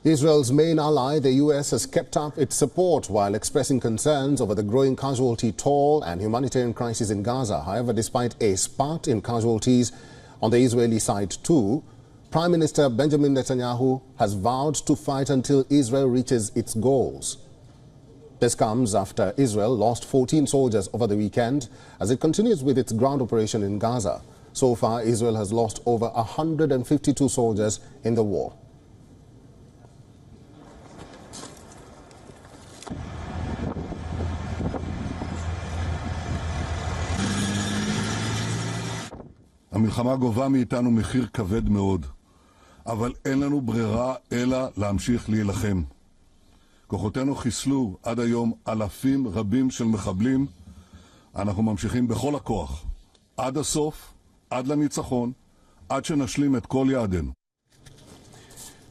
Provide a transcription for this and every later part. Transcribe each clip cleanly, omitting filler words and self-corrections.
Israel's main ally, the US, has kept up its support while expressing concerns over the growing casualty toll and humanitarian crisis in Gaza. However, despite a spurt in casualties on the Israeli side too, Prime Minister Benjamin Netanyahu has vowed to fight until Israel reaches its goals. This comes after Israel lost 14 soldiers over the weekend as it continues with its ground operation in Gaza. So far, Israel has lost over 152 soldiers in the war. המלחמה גובה מאיתנו מחיר כבד מאוד, אבל אין לנו ברירה אלא להמשיך להילחם. כוחותינו חיסלו עד היום אלפים רבים של מחבלים. אנחנו ממשיכים בכל הכוח, עד הסוף, עד לניצחון, עד שנשלים את כל יעדינו.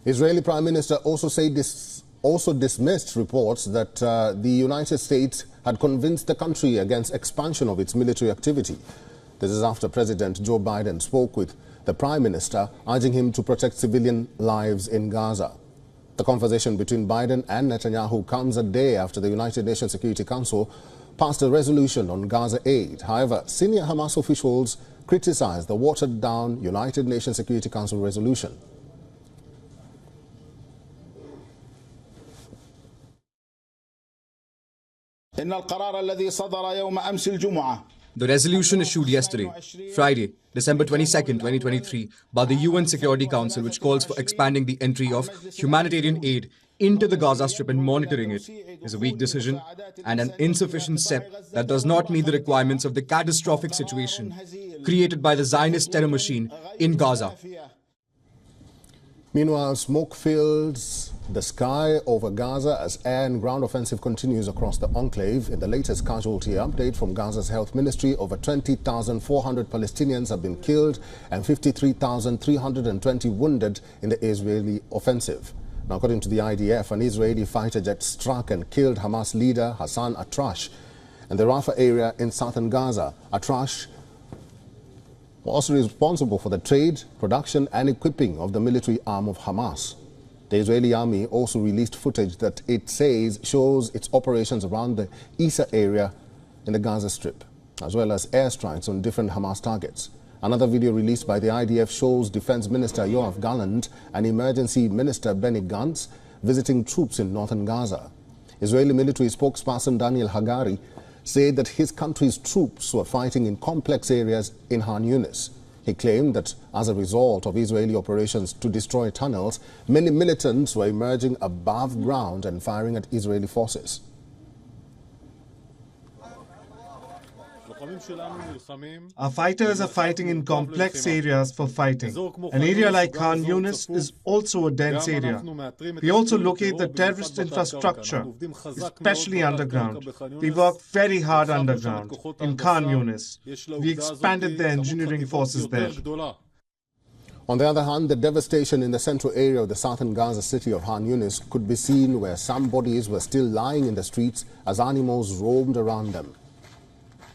Israeli Prime Minister also dismissed reports that the United States had convinced the country against expansion of its military activity. This is after President Joe Biden spoke with the Prime Minister, urging him to protect civilian lives in Gaza. The conversation between Biden and Netanyahu comes a day after the United Nations Security Council passed a resolution on Gaza aid. However, senior Hamas officials criticized the watered-down United Nations Security Council resolution. The resolution issued yesterday, Friday, December 22, 2023, by the UN Security Council, which calls for expanding the entry of humanitarian aid into the Gaza Strip and monitoring it, is a weak decision and an insufficient step that does not meet the requirements of the catastrophic situation created by the Zionist terror machine in Gaza. Meanwhile, smoke fills the sky over Gaza as air and ground offensive continues across the enclave. In the latest casualty update from Gaza's health ministry, over 20,400 Palestinians have been killed and 53,320 wounded in the Israeli offensive. Now, according to the IDF, an Israeli fighter jet struck and killed Hamas leader Hassan Atrash in the Rafah area in southern Gaza. Atrash was responsible for the trade, production and equipping of the military arm of Hamas. The Israeli army also released footage that it says shows its operations around the Isa area in the Gaza Strip, as well as airstrikes on different Hamas targets. Another video released by the IDF shows Defense Minister Yoav Gallant and Emergency Minister Benny Gantz visiting troops in northern Gaza. Israeli military spokesperson Daniel Hagari said that his country's troops were fighting in complex areas in Han Yunis. He claimed that as a result of Israeli operations to destroy tunnels, many militants were emerging above ground and firing at Israeli forces. Our fighters are fighting in complex areas for fighting. An area like Khan Yunis is also a dense area. We also locate the terrorist infrastructure, especially underground. We work very hard underground in Khan Yunis. We expanded the engineering forces there. On the other hand, the devastation in the central area of the southern Gaza city of Han Yunis could be seen where some bodies were still lying in the streets as animals roamed around them.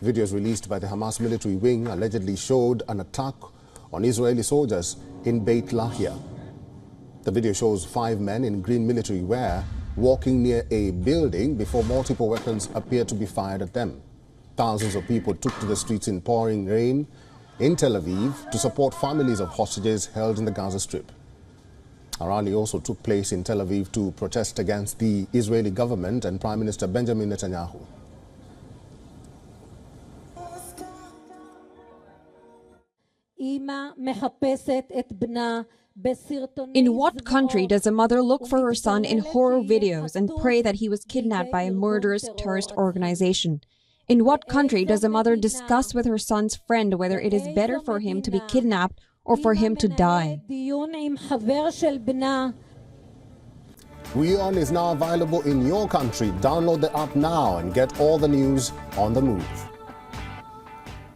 Videos released by the Hamas military wing allegedly showed an attack on Israeli soldiers in Beit Lahia. The video shows 5 men in green military wear walking near a building before multiple weapons appeared to be fired at them. Thousands of people took to the streets in pouring rain in Tel Aviv to support families of hostages held in the Gaza Strip. A rally also took place in Tel Aviv to protest against the Israeli government and Prime Minister Benjamin Netanyahu. In what country does a mother look for her son in horror videos and pray that he was kidnapped by a murderous terrorist organization? In what country does a mother discuss with her son's friend whether it is better for him to be kidnapped or for him to die? WION is now available in your country. Download the app now and get all the news on the move.